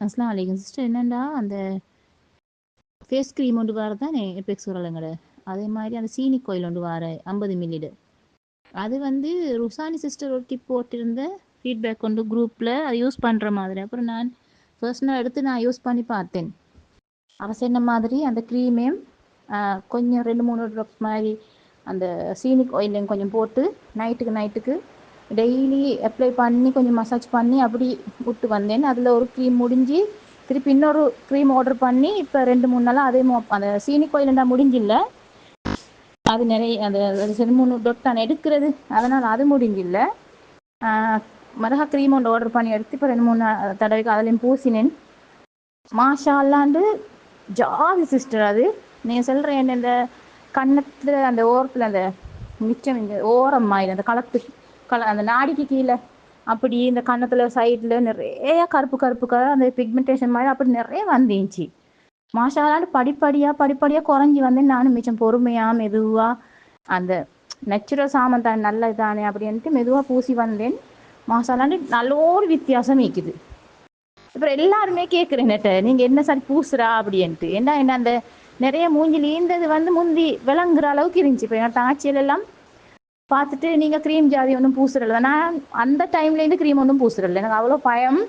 அஸ்ஸலாமு அலைக்கும் சிஸ்டர். என்னண்டா அந்த ஃபேஸ் க்ரீம் ஒன்று வார தானே எபெக்ஸ் உரலங்கட, அதே மாதிரி அந்த சீனி கோயில் ஒன்று வார 50 மில்லிடு. அது வந்து ருசானி சிஸ்டர் ஒரு டிப் போட்டிருந்த ஃபீட்பேக் கொண்டு குரூப்பில் அதை யூஸ் பண்ணுற மாதிரி. அப்புறம் நான் பர்சனலாக எடுத்து நான் யூஸ் பண்ணி பார்த்தேன். அவ சொன்ன மாதிரி அந்த க்ரீமையும் கொஞ்சம் 2-3 ட்ராப்ஸ் மாதிரி அந்த சீனி ஆயிலையும் கொஞ்சம் போட்டு நைட்டுக்கு டெய்லி அப்ளை பண்ணி கொஞ்சம் மசாஜ் பண்ணி அப்படி விட்டு வந்தேன். அதில் ஒரு க்ரீம் முடிஞ்சு திருப்பி இன்னொரு க்ரீம் ஆர்டர் பண்ணி இப்போ 2-3 நாளாக அதே அந்த சீனி கோயிலண்டா முடிஞ்சில்ல, அது நிறைய அந்த 2-3 டொட் தான் எடுக்கிறது, அதனால் அது முடிஞ்சில்ல. மிளகா க்ரீம் ஒன்று ஆர்டர் பண்ணி எடுத்து இப்போ 2-3 தடவைக்கு அதுலேயும் பூசினேன். மாஷா அல்லாண்டு ஜாதி சிஸ்டர். அது நீங்கள் சொல்கிறேன் இந்த கன்னத்தில் அந்த ஓரத்தில் அந்த மிச்சம் இந்த ஓரம் ஆயிடும் அந்த அந்த நாடிக்கு கீழே அப்படி இந்த கன்னத்தில் சைடில் நிறைய கருப்பு கலர் அந்த பிக்மெண்டேஷன் மாதிரி அப்படி நிறைய வந்துச்சு. மாஷா அல்லாண்டு படிப்படியாக குறைஞ்சி வந்தேன். நானும் மிச்சம் பொறுமையாக மெதுவாக அந்த நேச்சுரல் சாமான் தானே நல்லது தானே அப்படின்ட்டு மெதுவாக பூசி வந்தேன். மாஷா அல்லாண்டு நல்ல ஒரு வித்தியாசம் இருக்குது. அப்புறம் எல்லாருமே கேட்குறேன்ட்ட நீங்கள் என்ன சாரி பூசுறா அப்படின்ட்டு. என்ன அந்த நிறைய மூஞ்சில் ஈந்தது வந்து முந்தி விளங்குற அளவுக்கு இருந்துச்சு. இப்போ என் தாச்சியில் எல்லாம் பார்த்துட்டு நீங்கள் க்ரீம் ஜாதி ஒன்றும் பூசுறல. நான் அந்த டைம்லேருந்து க்ரீம் ஒன்றும் பூசுறல. எனக்கு அவ்வளோ பயம்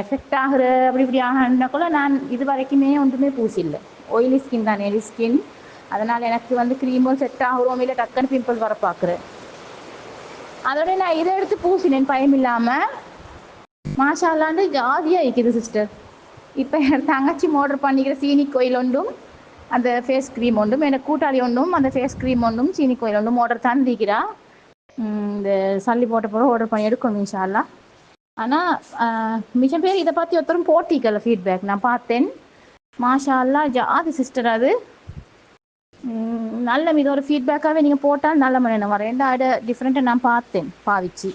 எஃபெக்ட் ஆகுற இப்படி ஆகணுன்னாக்குள்ள நான் இது வரைக்குமே ஒன்றுமே பூசில்லை. ஆயிலி ஸ்கின் தான், எலி ஸ்கின். அதனால் எனக்கு வந்து க்ரீமும் செட் ஆகிறோம் இல்லை டக்குன்னு பிம்பிள் வர பார்க்குறேன். அதோட நான் இதை எடுத்து பூசினேன் பயம் இல்லாமல். மாஷா அல்லாண்டு ஜாதியாக இருக்குது சிஸ்டர். இப்போ என் தங்கச்சி ஆர்டர் பண்ணிக்கிற சீனி கோயில் ஒன்றும் அந்த ஃபேஸ் க்ரீம் ஒன்றும், எனக்கு கூட்டாளி ஒன்றும் அந்த ஃபேஸ் க்ரீம் ஒன்றும் சீனி கோயில் ஒன்றும் ஆர்டர் தந்திக்கிறா. இந்த சல்லி போட்ட போகிற ஆர்டர் பண்ணி எடுக்கணும் இன்ஷா அல்லாஹ். ஆனால் மிச்சம் பேர் இதை பற்றி ஒருத்தரும் போட்டிக்கல ஃபீட்பேக் நான் பார்த்தேன். மாஷா அல்லாஹ் ஜாதி சிஸ்டர். அது நல்ல இது ஒரு ஃபீட்பேக்காகவே நீங்கள் போட்டால் நல்ல மன வரேன். அதை டிஃப்ரெண்ட்டாக நான் பார்த்தேன் பாவிச்சு.